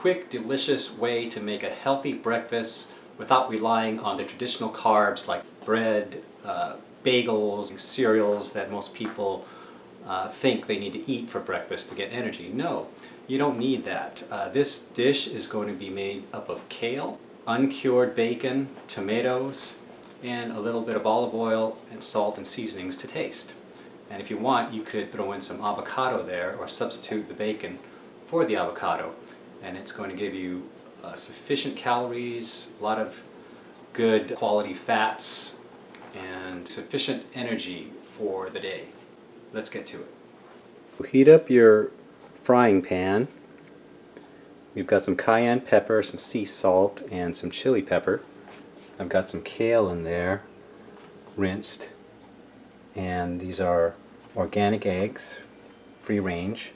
quick, delicious way to make a healthy breakfast without relying on the traditional carbs like bread, bagels, cereals that most people think they need to eat for breakfast to get energy. No, you don't need that. This dish is going to be made up of kale, uncured bacon, tomatoes, and a little bit of olive oil and salt and seasonings to taste. And if you want, you could throw in some avocado there or substitute the bacon for the avocado, and it's going to give you sufficient calories, a lot of good quality fats, and sufficient energy for the day. Let's get to it. Heat up your frying pan. We've got some cayenne pepper, some sea salt, and some chili pepper. I've got some kale in there, rinsed, and these are organic eggs, free range,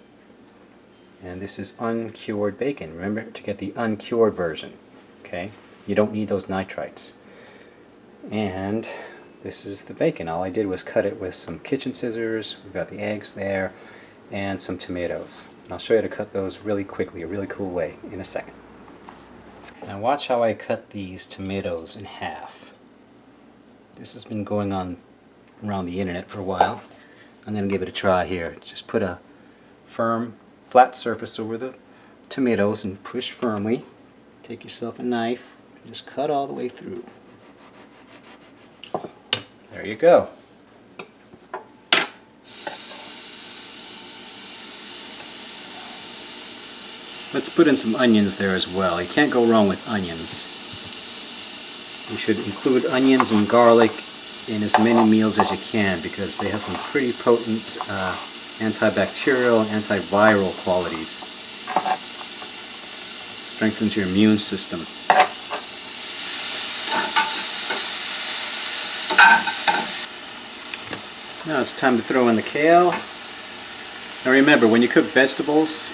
and this is uncured bacon. Remember to get the uncured version, okay? You don't need those nitrites. And this is the bacon. All I did was cut it with some kitchen scissors. We've got the eggs there and some tomatoes. And I'll show you how to cut those really quickly, a really cool way, in a second. Now watch how I cut these tomatoes in half. This has been going on around the internet for a while. I'm going to give it a try here. Just put a firm, flat surface over the tomatoes and push firmly. Take yourself a knife and just cut all the way through. There you go. Let's put in some onions there as well. You can't go wrong with onions. You should include onions and garlic in as many meals as you can because they have some pretty potent antibacterial and antiviral qualities. Strengthens your immune system. Now it's time to throw in the kale. Now remember, when you cook vegetables,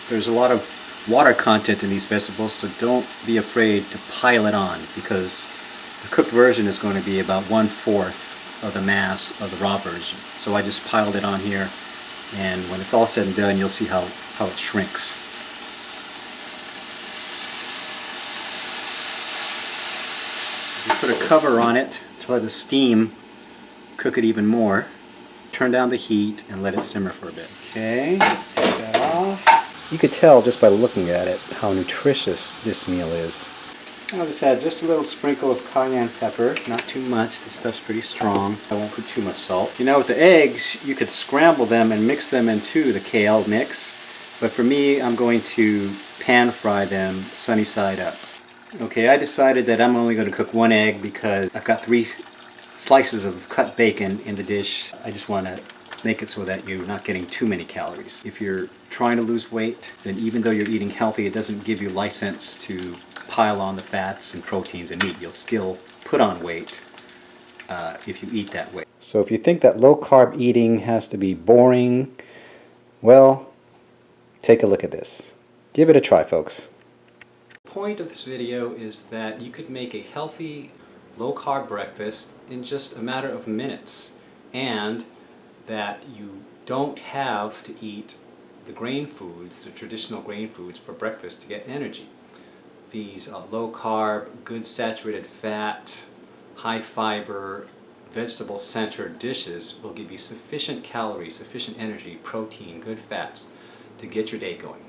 there's a lot of water content in these vegetables, so don't be afraid to pile it on because the cooked version is going to be about 1/4 of the mass of the raw version. So I just piled it on here, and when it's all said and done, you'll see how it shrinks. You put a cover on it to let the steam cook it even more. Turn down the heat and let it simmer for a bit. Okay, take that off. You could tell just by looking at it how nutritious this meal is. I'll just add just a little sprinkle of cayenne pepper, not too much, this stuff's pretty strong. I won't put too much salt. You know, with the eggs, you could scramble them and mix them into the kale mix, but for me, I'm going to pan fry them sunny side up. Okay, I decided that I'm only going to cook one egg because I've got 3 slices of cut bacon in the dish. I just want to make it so that you're not getting too many calories. If you're trying to lose weight, then even though you're eating healthy, it doesn't give you license to pile on the fats and proteins and meat. You'll still put on weight if you eat that way. So if you think that low-carb eating has to be boring, well, take a look at this. Give it a try, folks. The point of this video is that you could make a healthy, low-carb breakfast in just a matter of minutes, and that you don't have to eat the grain foods, the traditional grain foods for breakfast to get energy. These low-carb, good saturated fat, high fiber, vegetable-centered dishes will give you sufficient calories, sufficient energy, protein, good fats to get your day going.